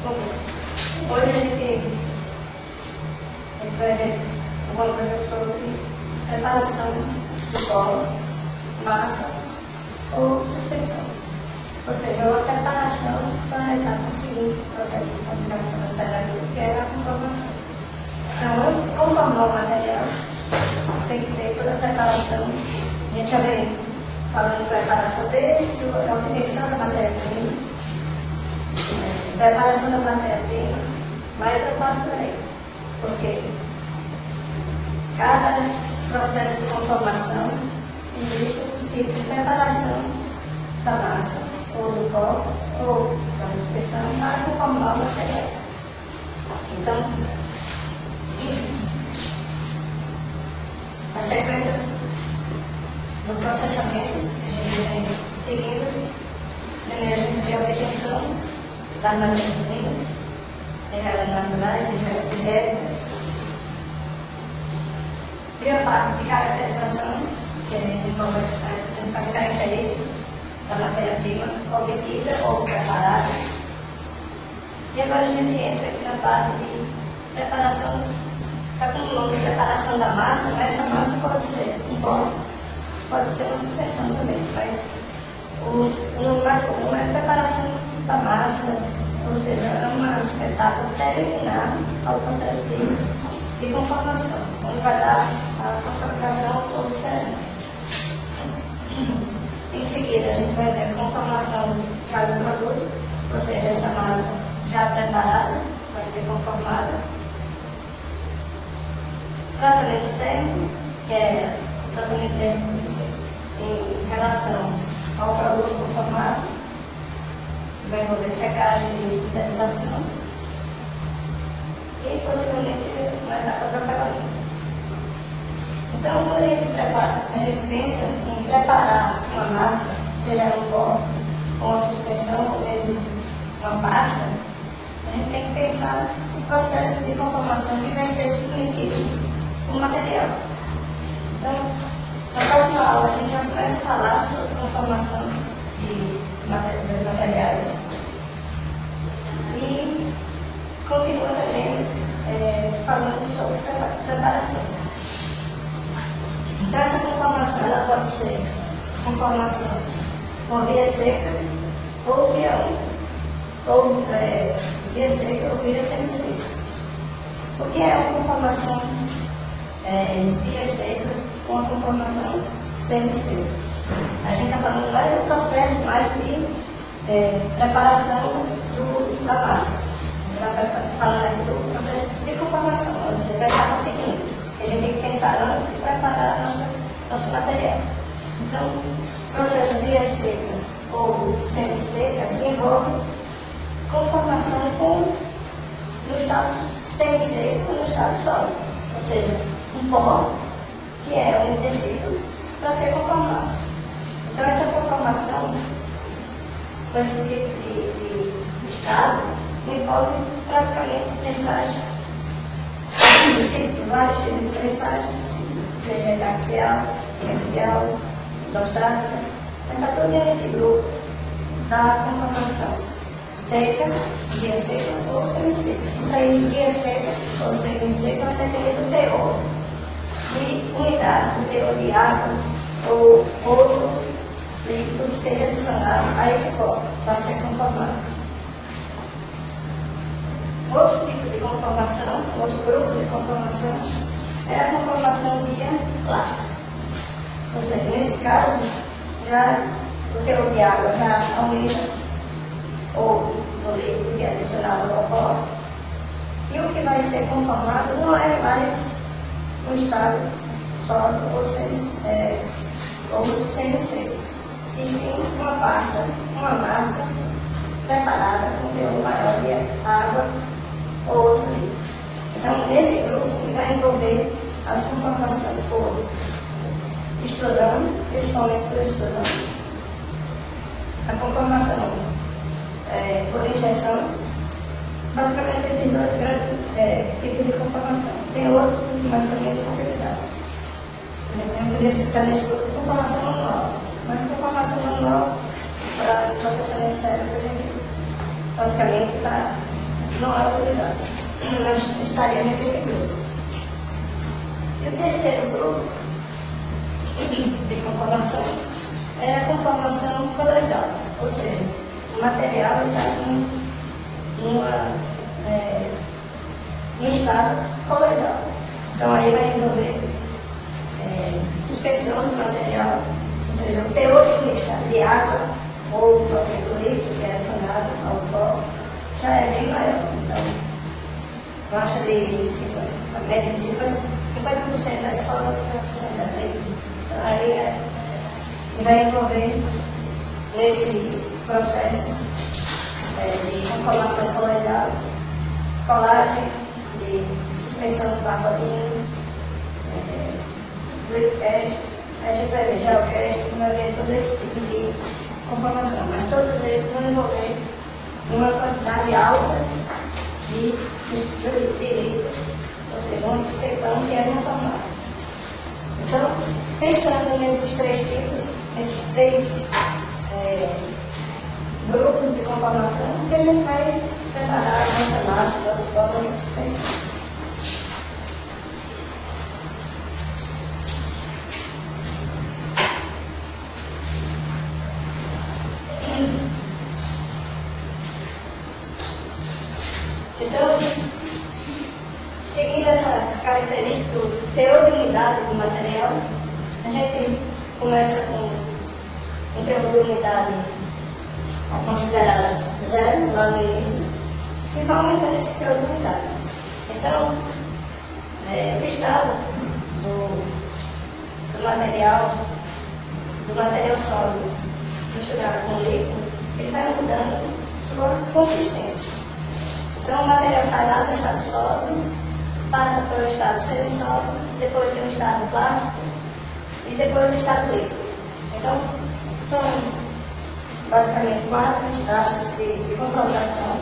Hoje a gente vai ver alguma coisa sobre preparação do colo, massa ou suspensão. Ou seja, uma preparação para a etapa seguinte do processo de fabricação da serraria, que é a conformação. Então, antes de conformar o material, tem que ter toda a preparação. A gente já vem falando de preparação desde a obtenção da matéria-prima, preparação da matéria-prima, mais eu parto por aí. Porque cada processo de conformação existe um tipo de preparação da massa, ou do corpo, ou da suspensão, para conformar o material. Então, a sequência do processamento que a gente vem seguindo, primeiro a gente tem a obtenção das matérias-primas, seja elas naturais, seja elas sintéticas. E a parte de caracterização, que envolve as principais características da matéria-prima obtida ou preparada. E agora a gente entra aqui na parte de preparação, está com o nome de preparação da massa, mas essa massa pode ser um pó, pode ser uma suspensão também, mas o nome mais comum é a preparação da massa, ou seja, é uma etapa preliminar ao processo de conformação, onde vai dar a consolidação todo o cerâmico. Em seguida, a gente vai ter a conformação já do produto, ou seja, essa massa já preparada vai ser conformada. Tratamento térmico, que é o tratamento térmico em relação ao produto conformado, vai envolver secagem e sintetização e possivelmente uma etapa de acabamento. Então, quando a gente pensa em preparar uma massa, seja um pó, ou uma suspensão, ou mesmo uma pasta, a gente tem que pensar no processo de conformação que vai ser submetido no material. Então, na próxima aula, a gente já começa a falar sobre conformação de materiais e continua também falando sobre preparação. Então, essa conformação ela pode ser conformação com via seca ou via úmida, ou via seca ou via semi-seca. O que é a conformação via seca com a conformação semi-seca? A gente está falando mais do processo mais de preparação da massa. A gente está falando aqui do processo de conformação, ou seja, vai estar seguinte. A gente tem que pensar antes de preparar nosso material. Então, o processo via seca ou semi-seca envolve conformação no estado semi-seco ou no estado sólido. Ou seja, um pó que é um tecido para ser conformado. Então, essa conformação com esse tipo de estado envolve praticamente prensagem. Vários tipos de prensagem, seja axial, isostática, mas está tudo nesse grupo da conformação seca, via seca ou semi-seca. Isso aí, via seca ou semi-seca, vai depender do teor de umidade, do teor de água ou outro líquido que seja adicionado a esse pó para ser conformado. Outro tipo de conformação, outro grupo de conformação, é a conformação via plástica. Ou seja, nesse caso, já o teor de água já aumenta, ou no líquido que é adicionado ao pó, e o que vai ser conformado não é mais um estado sólido ou semi-seco, e sim uma pasta, uma massa preparada com teor maior de água ou outro líquido. Então, nesse grupo, vai envolver as conformações por explosão, principalmente por explosão. A conformação por injeção, basicamente esses dois grandes tipos de conformação. Tem outros, mas são menos utilizados. Por exemplo, eu poderia citar nesse grupo de conformação manual. Mas conformação manual, para o processamento de cérebro, a gente praticamente está não é utilizado. Nós estaríamos nesse grupo. E o terceiro grupo de conformação é a conformação coloidal, ou seja, o material está num estado coloidal. Então aí vai envolver suspensão do material, ou seja, o teor de água ou o próprio cloreto que é adicionado ao pó já é bem maior. Então, baixa de 50%, a média de 50% é sólido, 50% é líquido. Então aí vai envolver nesse processo de conformação coloidal, colagem, de suspensão do pagodinho, slipcast, a gente vai ver geocast, vai ver todo esse tipo de conformação, mas todos eles vão envolver uma quantidade alta de líquido, ou seja, uma suspensão que é deformada. Então, pensando nesses três tipos, nesses três grupos de conformação, que a gente vai preparar a nossa massa, nosso pó, nossa suspensão. Então, seguindo essa característica do teor de umidade do material, a gente começa com um teor de umidade considerado zero lá no início e vai aumentando esse teor de umidade. Então, o estado do material sólido misturado com líquido, ele vai mudando sua consistência. Então, o material sai lá do estado sólido, passa pelo estado semissólido, depois tem o estado plástico e depois o estado líquido. Então, são basicamente 4 estágios de consolidação,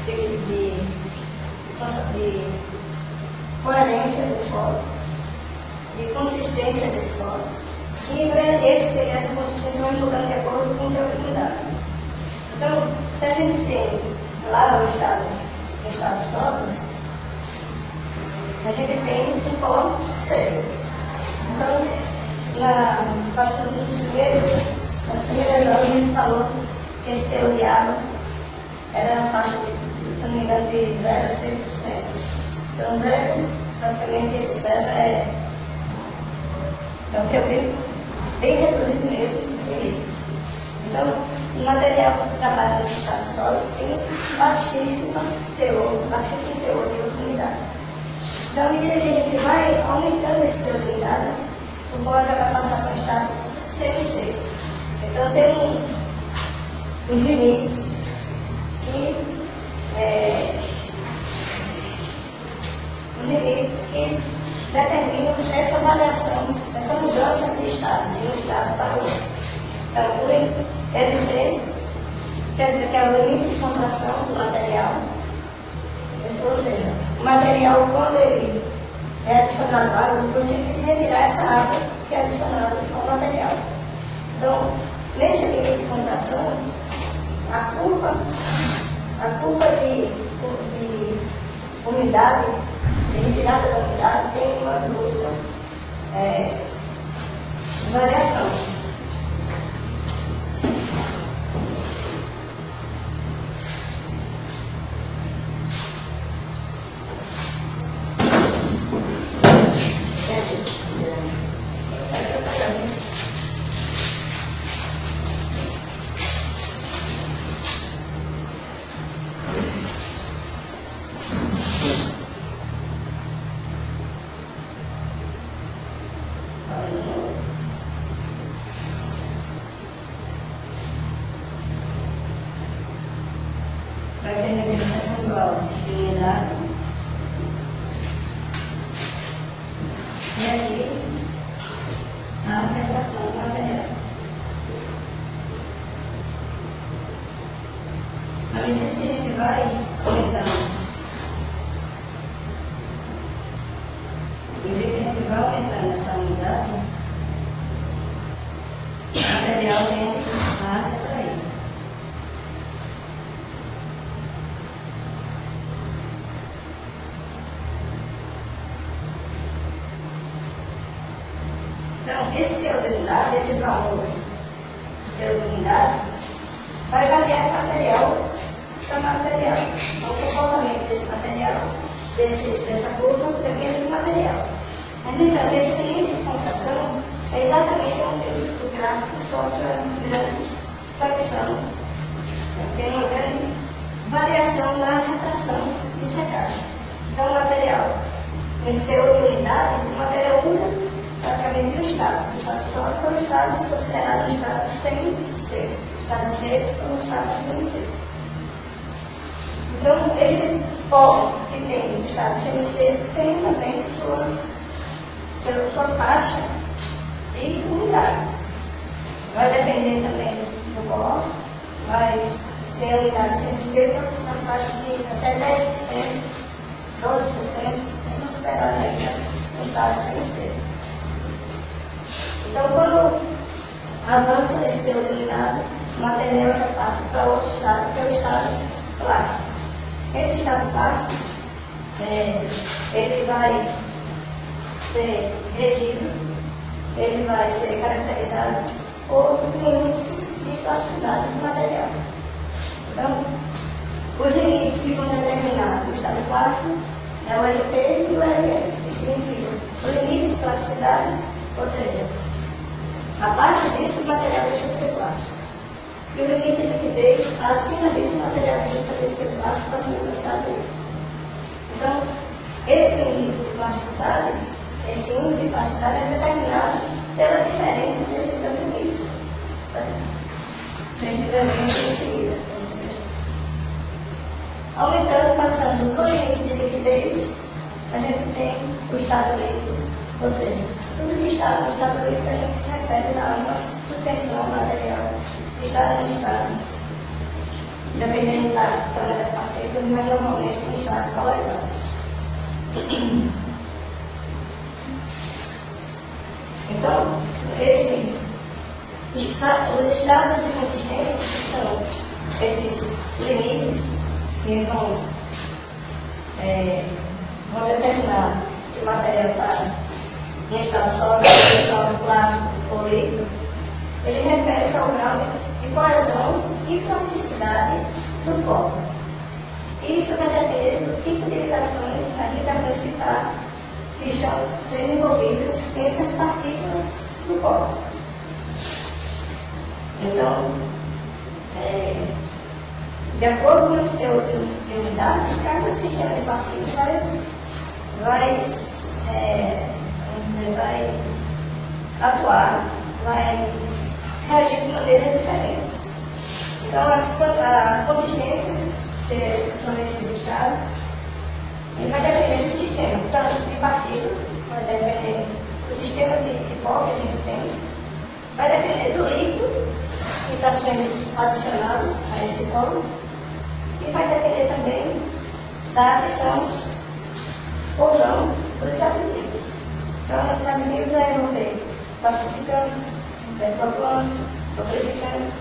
de coerência do pó, de consistência desse pó. E essa consistência vai mudando de acordo com o teor de umidade. Então, se a gente tem lá no estado sólido, a gente tem um pó seco. Então, nas primeiras aulas a gente falou que esse teor de água era na faixa de, se não me engano, de 0 a 3%. Então, zero, praticamente esse zero é um teor bem reduzido mesmo de líquido. Então, o material que trabalha nesse estado sólido tem baixíssimo teor de umidade. Então, à medida que a gente vai aumentando esse teor de umidade, o pó já vai passar para o estado semi-seco. Então, tem uns limites que determinam essa variação, essa mudança de um estado para o outro. Então, o LC quer dizer que é o limite de contração do material, ou seja, o material, quando ele é adicionado à água, depois tem que se retirar essa água que é adicionada ao material. Então, nesse limite de contração, a curva de umidade, de retirada da umidade, tem uma brusca variação. Vai ter a delimitação global de umidade. E aqui a alteração do material. À medida que a gente vai aumentando, essa umidade, o material tende a retrair. umidade, esse valor de umidade, vai variar o material para material. Então, o comportamento desse material, dessa curva, depende do material. Mas, no entanto, esse limite de computação é exatamente onde o gráfico sofre uma grande flexão. Tem uma grande variação na retração e secagem. Então, o material, nesse teor de unidade, o material muda praticamente o estado. O estado sólido é um estado considerado um estado semi-seco. O estado seco é um estado semi-seco. Então, esse polo que tem o estado semi-seco tem também sua faixa de umidade. Vai depender também do polo, mas tem a umidade semi-seca na faixa de até 10%, 12%, é considerado ainda um estado semi-seco. Então, quando avança esse teor de umidade, o material já passa para outro estado, que é o estado plástico. Esse estado plástico, ele vai ser regido, ele vai ser caracterizado por um índice de plasticidade do material. Então, os limites que vão determinar o estado plástico é o LP e o LL, que significa o limite de plasticidade, ou seja, abaixo disso o material deixa de ser plástico. E o limite de liquidez, acima disso o material deixa de ser plástico, passando para o estado líquido. Então, esse limite de plasticidade, esse índice de plasticidade é determinado pela diferença desses dois limites. A gente vai ver em seguida. Aumentando, passando do limite de liquidez, a gente tem o estado líquido, ou seja, tudo que está no estado líquido a gente se refere a uma suspensão material que está no estado, dependendo da tamanho das partículas, mas normalmente no estado polarizado. Então, os estados de consistência, que são esses limites que vão determinar se o material está em estado sólido, plástico ou líquido, ele refere-se ao grau de coesão e plasticidade do polo. Isso vai depender do tipo de ligações, as ligações que estão sendo envolvidas entre as partículas do polo. Então, de acordo com esse teor de unidade, cada sistema de partículas vai atuar, vai reagir de maneira diferente. Então, a consistência, que são esses estados, ele vai depender do sistema, tanto de partícula, vai depender do sistema de pó que a gente tem, vai depender do líquido que está sendo adicionado a esse polo, e vai depender também da adição ou não dos aditivos. Então, esses aditivos vão ver plastificantes, perturbantes, lubrificantes,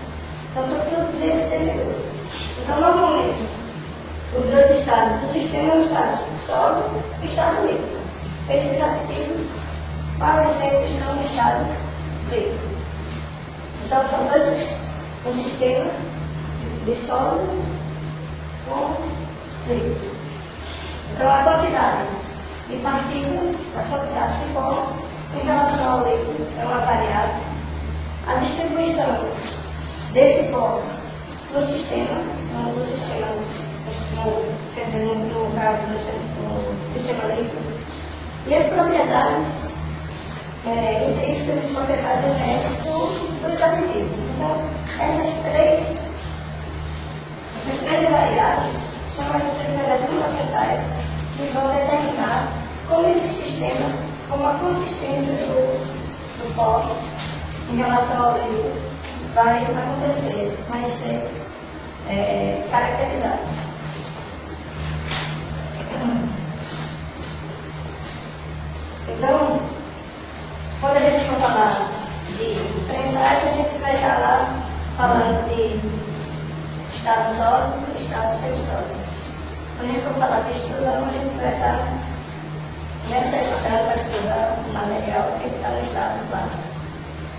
então tudo desse grupo. Então, normalmente, os dois estados do sistema é o estado sólido e o estado líquido. Esses aditivos quase sempre estão no estado líquido. Então, são dois, um sistema de sólido com líquido. Então, a quantidade de partículas, a quantidade de pó em relação ao líquido é uma variável. A distribuição desse pó no sistema, quer dizer, no caso do sistema líquido, e as propriedades intrínsecas e propriedades genéticas dos aditivos. Então, essas três variáveis são as três variáveis fundamentais que vão determinar como esse sistema, como a consistência do pó em relação ao líquido vai acontecer, vai ser caracterizado. Então, quando a gente for falar de prensagem, a gente vai estar lá falando de estado sólido e estado semissólido. Quando a gente for falar de extrusão, a gente vai estar necessitando para extrusar o material que está no estado plástico.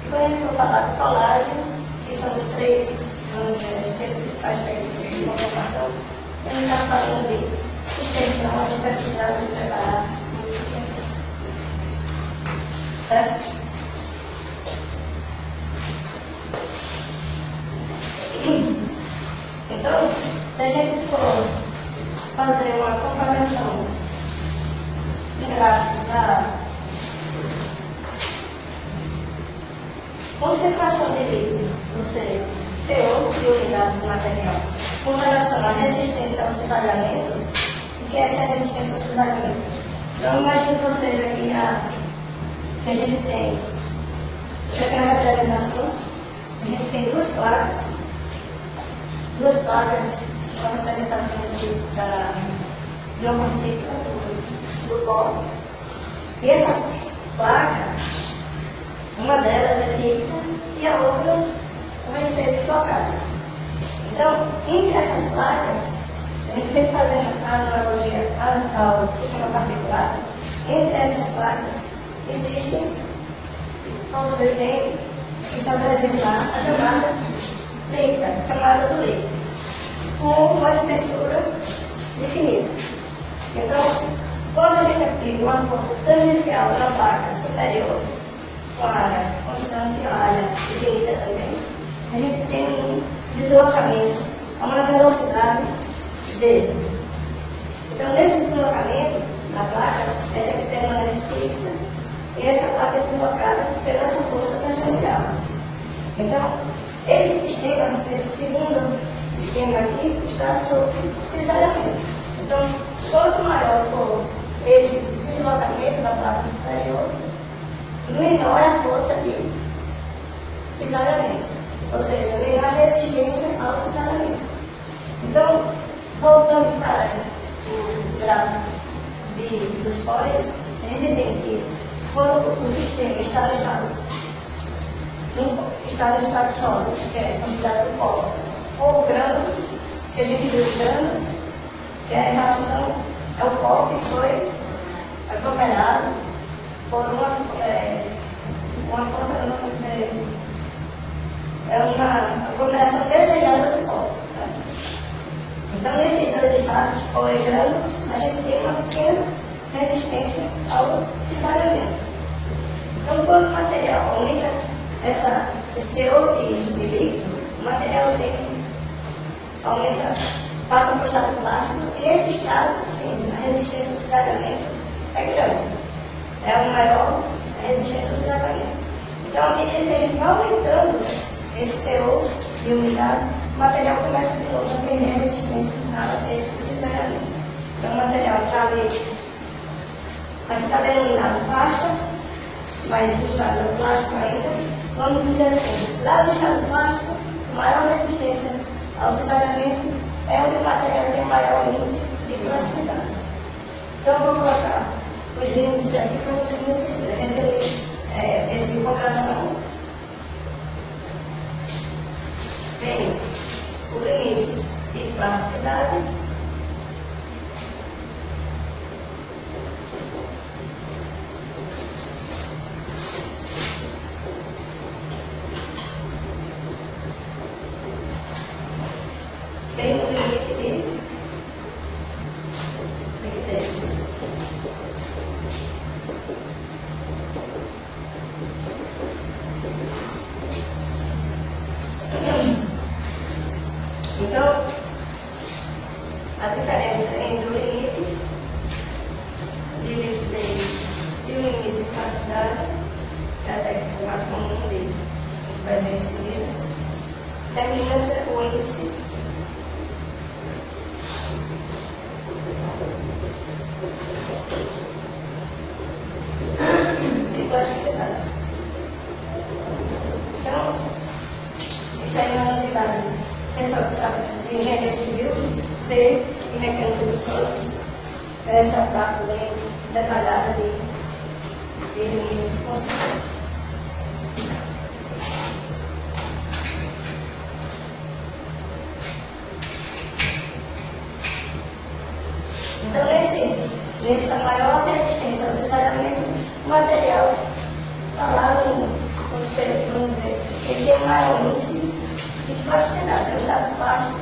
E Quando a gente for falar de colágeno, que são os três principais técnicas de conformação, a gente está falando de suspensão, a gente vai precisar de preparar uma suspensão. Certo? Então, se a gente for fazer uma comparação em gráfico da concentração de líquido, ou seja, teor de unidade do material, com relação à resistência ao cisalhamento, o que é essa resistência ao cisalhamento? Então, imagine vocês aqui que a gente tem, isso aqui é uma representação, a gente tem duas placas que são representações de uma partícula do pó, e essa placa, uma delas é fixa e a outra vai ser deslocada. Então, entre essas placas, a gente sempre fazendo a analogia ao sistema particular, entre essas placas existem, vamos ver bem, então, por exemplo, a camada líquida, a camada do líquido, com uma espessura definida. Então, quando a gente aplica uma força tangencial na placa superior, com a área constante, a área definida também, a gente tem um deslocamento a uma velocidade v. Então, nesse deslocamento na placa, essa aqui permanece fixa e essa placa é deslocada pela essa força tangencial. Então, esse sistema, esse segundo esquema aqui, está sob cisalhamento. Então, quanto maior for esse deslocamento da placa superior, menor é a força de cisalhamento, ou seja, menor a resistência ao cisalhamento. Então, voltando para o gráfico dos póis, a gente tem que, quando o sistema está no estado sólido, que é considerado pó, ou grãos, que a gente viu os grãos, que é a relação, é o pó que foi aglomerado por uma força, é uma aglomeração desejada do pó. Né? Então, nesses dois estados, pó e grãos, a gente tem uma pequena resistência ao cisalhamento. Então, quando o material aumenta esse teor de líquido, o material aumenta, passa para o estado plástico, e nesse estado, sim, a resistência ao cisalhamento é grande. É o maior a resistência ao cisalhamento. Então, à medida que a gente vai aumentando esse teor de umidade, o material começa de novo a perder a resistência a esse cisalhamento. Então, o material está ali, aqui está denominado pasta, mas o estado é plástico ainda. Vamos dizer assim, lá no estado plástico, a maior resistência ao cisalhamento é onde o material tem maior índice de plasticidade. Então, eu vou colocar os índices aqui para vocês não esquecerem. Esse de contração tem o limite de plasticidade, tem o limite de liquidez. Então, a diferença entre o limite de liquidez e o limite de plasticidade, que é a técnica mais comum de vai ver em seguida, termina o índice de plasticidade. Então, isso aí é uma novidade. Pessoal que trabalha em engenharia civil, ter e mecânica dos solos, essa parte bem detalhada de limites de consequência. Então, nessa maior resistência ao cisalhamento, o material está lá no vamos dizer, ele tem um maior índice de plasticidade, é o dado plástico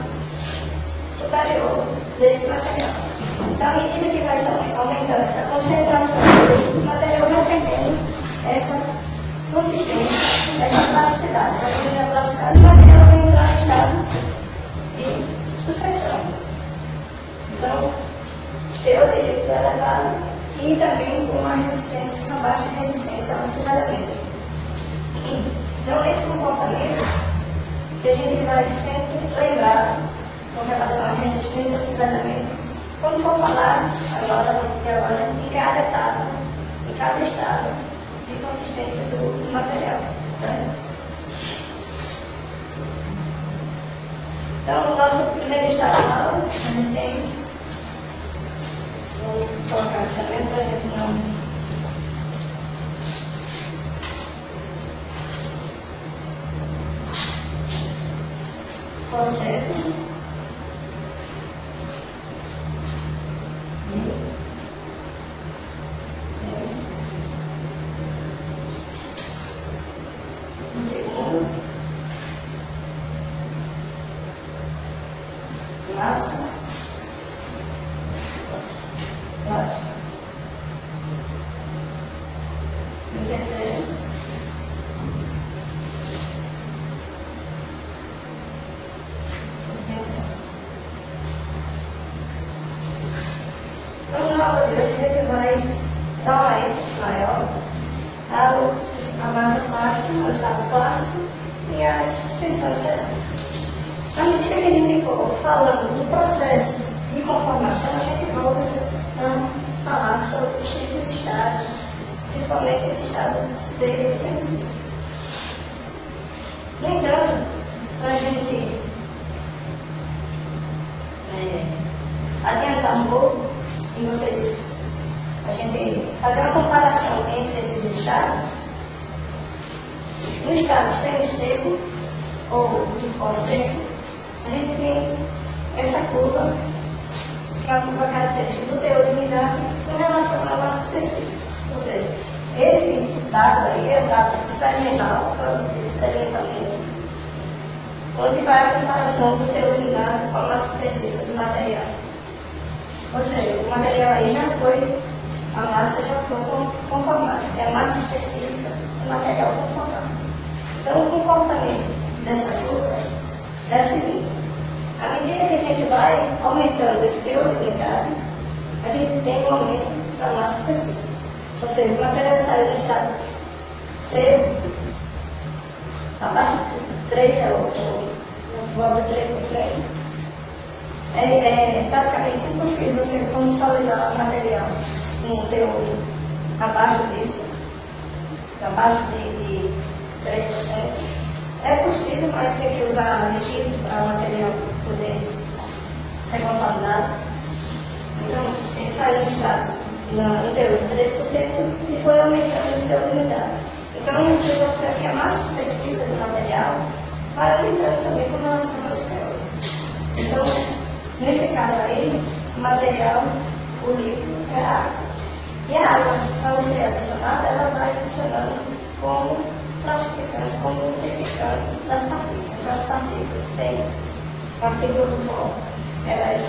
superior desse material. Então, à medida que vai aumentando essa concentração do material, vai perdendo essa consistência, essa plasticidade. Vai diminuir a plasticidade, o material vai entrar em estado de suspensão. Então, teoria do elevado e também com uma resistência, uma baixa resistência ao cisalhamento. Então, esse comportamento que a gente vai sempre lembrar com relação à resistência ao cisalhamento, quando for falar agora em cada etapa, em cada estado de consistência do material. Certo? Então, no nosso primeiro estado lá, a gente tem, vamos colocar aqui também para a gente não conserva. No segundo, massa, plástico. No terceiro, suspensão. Então, na aula de hoje, a gente vai dar uma ênfase maior à massa plástica, ao estado plástico e às suspensões cerâmicas. À medida que a gente for falando do processo de conformação, a gente volta a falar sobre esses estados, principalmente esse estado seco e sensível. No entanto, para a gente adiantar um pouco, e vocês, a gente fazer uma comparação entre esses estados, no estado semi-seco ou de pó seco, a gente tem essa curva, que é uma curva característica do teor de umidade com relação à massa específica. Ou seja, esse dado aí é um dado experimental, produzido experimentalmente, onde vai a comparação do teor de umidade com a massa específica do material. Ou seja, o material aí já foi, a massa já foi conformada, é a massa específica do material conformado. Então, o comportamento dessa curva é o seguinte: à medida que a gente vai aumentando esse teor de umidade, a gente tem um aumento da massa específica. Ou seja, o material sai do estado seco, abaixo de 3, volta de 3%. É praticamente impossível você consolidar o material num teor abaixo disso, abaixo de 3%. É possível, mas tem que usar aditivos para o material poder ser consolidado. Então, ele saiu do estado no teor de 3% e foi aumentando esse teor de umidade. Então, vocês observam que a massa específica do material vai aumentando também com relação a esse teor. Então, nesse caso aí, o material, o líquido, é a água. E a água, ao ser adicionada, ela vai funcionando como plastificando, como lubrificando das partículas. Então, as partículas têm partículas do pó, elas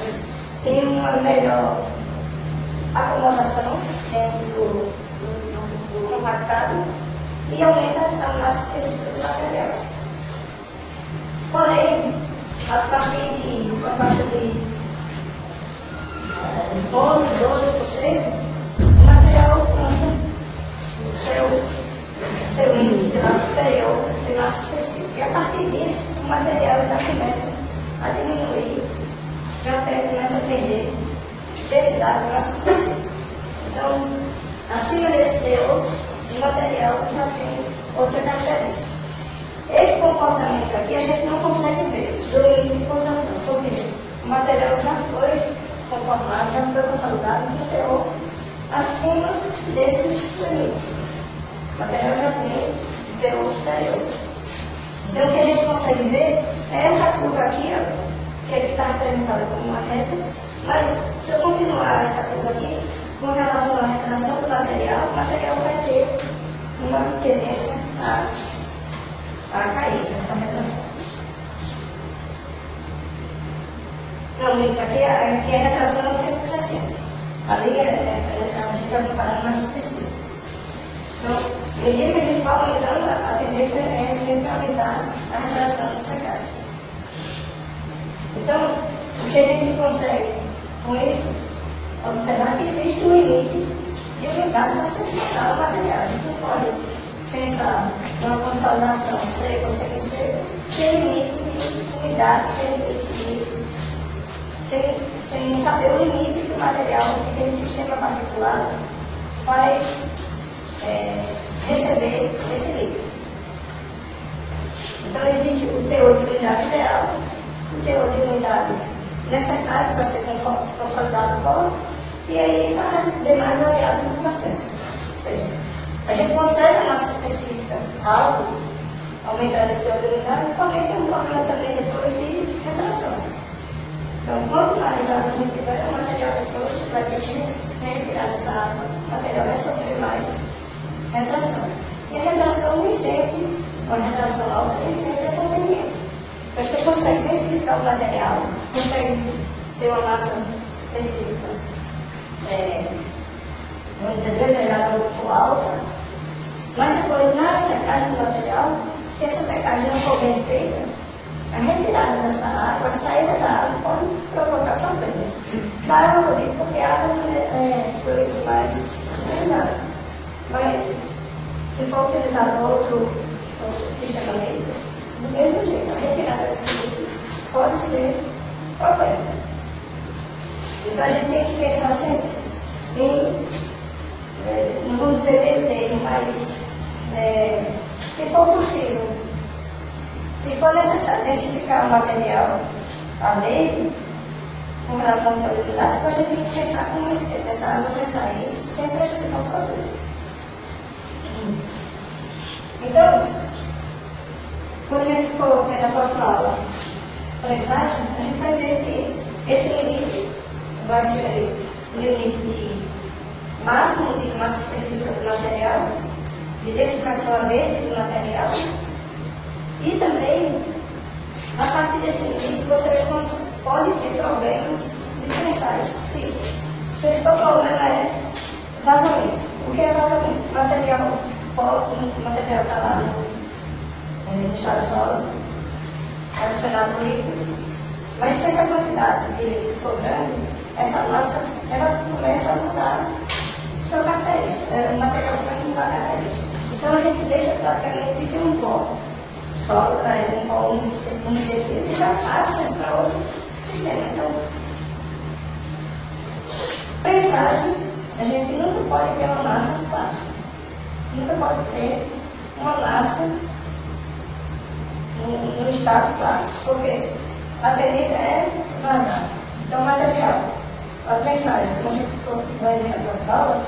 têm uma melhor acomodação dentro do compactado e aumenta a massa específica do material. Porém, a partir de uma faixa de 11, 12%, o material alcança o seu índice lá superior de massa específica. E a partir disso, o material já começa a diminuir, já começa a perder densidade de massa específica. Então, acima desse teor, o material já tem outra característica. Esse comportamento aqui a gente não consegue ver do limite de contração, porque o material já foi conformado, já foi consolidado com teor acima desse limite. O material já tem teor superior. Então, o que a gente consegue ver é essa curva aqui, ó, que aqui está representada como uma reta, mas se eu continuar essa curva aqui, com relação à retração do material, o material vai ter uma tendência a a cair essa retração. Não, aqui a retração é sempre crescente. Ali a gente vai preparando mais específico. Então, à medida que a gente vai aumentando, a tendência é sempre aumentar a retração da secagem. Então, o que a gente consegue com isso, observar que existe um limite de umidade para ser soltado o material. A gente não pode pensar numa consolidação seca ou semi-seca sem limite de umidade, sem saber o limite que o material, que aquele sistema particulado vai receber esse líquido. Então, existe o teor de umidade ideal, o teor de umidade necessário para ser consolidado o pó, e aí são as demais variáveis do processo. Ou seja, a gente consegue a massa específica algo, aumentar esse teor de umidade, porém tem um problema também depois de retração. Então, quanto mais água a gente tiver, o material depois vai ter que ser tirado dessa água, o material vai sofrer mais retração. E a retração nem sempre, uma retração alta, nem sempre é conveniente. Você consegue densificar o material, consegue ter uma massa específica, vamos dizer, desejada um pouco alta, mas depois, na secagem do material, se essa secagem não for bem feita, a retirada dessa água, a saída da água pode provocar problemas. Da água, eu digo, porque a água é fluido mais utilizado. Mas, se for utilizado outro sistema líquido, do mesmo jeito, a retirada desse líquido pode ser problema. Então, a gente tem que pensar sempre em, não vamos dizer meio termo, mas, se for possível, se for necessário densificar o material a meio, com relação à solubilidade, a gente tem que pensar como essa água vai sair sem prejudicar o produto. Então, quando a gente for ver na próxima aula pressagem, a gente vai ver que esse limite vai ser o limite de máximo de massa específica do material, de densificação a verde do material. E também, a partir desse limite, você pode ter problemas de pressagem. O principal problema é vazamento. O que é vazamento? O material está lá no estado sólido, adicionado no líquido. Mas se essa quantidade de líquido for grande, essa massa ela começa a mudar sua característica. O material começa a mudar a característica. Então a gente deixa praticamente de ser um pó sólido, um pó umedecido, e já passa para outro sistema. Então, pressagem, a gente nunca pode ter uma massa plástica. Nunca pode ter uma massa no estado plástico, porque a tendência é vazar. Então, o material, a pressagem, como a gente vai ver na próxima aula,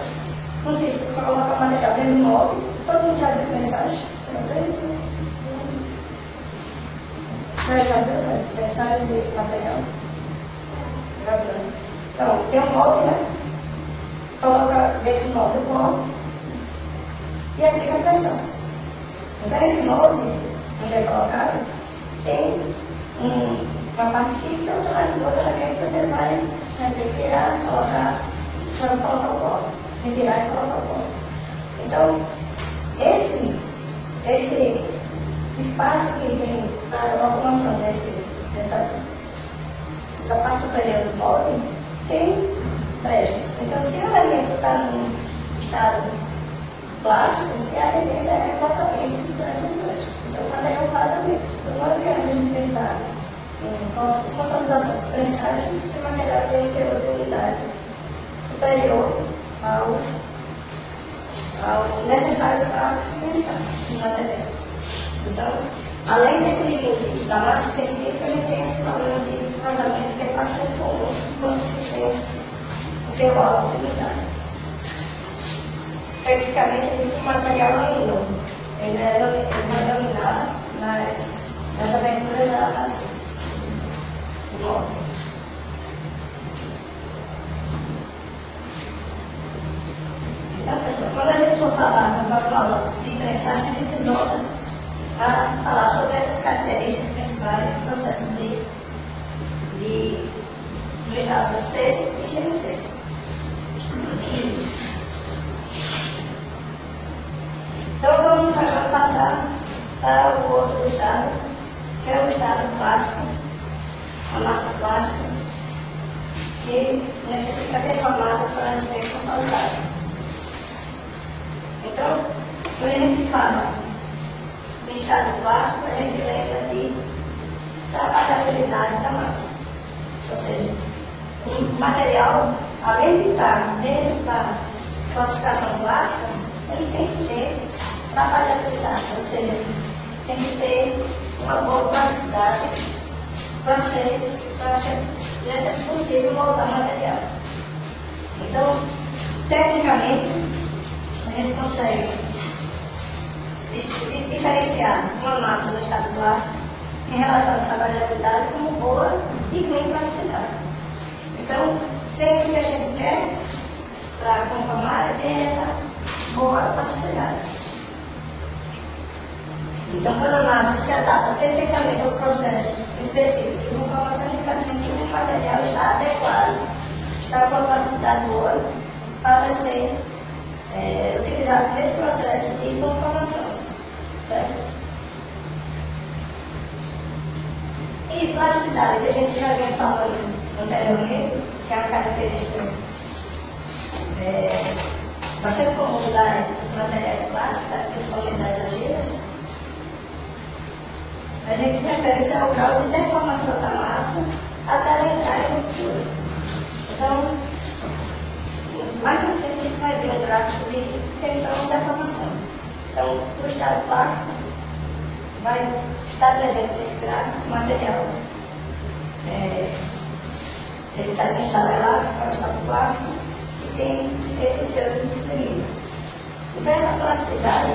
consiste em colocar o material dentro do molde. Todo mundo já viu pressagem? Vocês? Você já viu essa pressagem de material? Gravando. Então, tem um molde, né? Coloca dentro do molde o pó e aplica a pressão. Então, esse molde, onde é colocado, tem uma parte fixa e outra que você vai ter que tirar, colocar o pó. Retirar e colocar o pó. Então, esse espaço que tem para a locomoção da parte superior do molde tem brechas. Então, se o elemento está num estado plástico, a tendência é vazamento dessas brechas. Então, o material vaza mesmo. Então, na hora que a gente pensar em consolidação de pressagem, se o material tem um teor de umidade superior ao necessário para pensar no material. Então, além desse limite da massa específica, a gente tem esse problema de vazamento que é bastante comum quando se tem o teor alto de umidade. Tecnicamente, diz que o material laminou. Ele vai laminar nas aberturas da matriz do molde. Então, pessoal, quando a gente for falar na próxima aula de pressagem, a gente nota para falar sobre essas características principais do processo no estado seco e semi-seco. Então vamos agora passar para o outro estado, que é o estado plástico, a massa plástica, que necessita ser formada para ser consolidada. Então, quando a gente fala de estado plástico, a gente lembra de trabalhabilidade da massa. Ou seja, o material, além de estar dentro da classificação plástica, ele tem que ter trabalhabilidade, ou seja, tem que ter uma boa plasticidade para ser possível moldar o material. Então, tecnicamente, a gente consegue diferenciar uma massa no estado plástico em relação à trabalhabilidade como boa e ruim plasticidade. Então, sempre que a gente quer para conformar é ter essa boa plasticidade. Então, quando a massa se adapta perfeitamente ao processo específico de conformação, a gente está dizendo que o material está adequado, está com uma plasticidade boa para ser utilizado nesse processo de conformação. Certo? E plasticidade, que a gente já vinha falando anteriormente, que é uma característica bastante comum dos materiais plásticos, principalmente das argilas. A gente se refere ao grau de deformação da massa até ela entrar em ruptura. Então, mais na frente a gente vai ver um gráfico de tensão e deformação. Então, o estado plástico vai estar presente nesse gráfico, o material. Ele sai do estado elástico para o estado plástico e tem esses seus limites. Então, essa plasticidade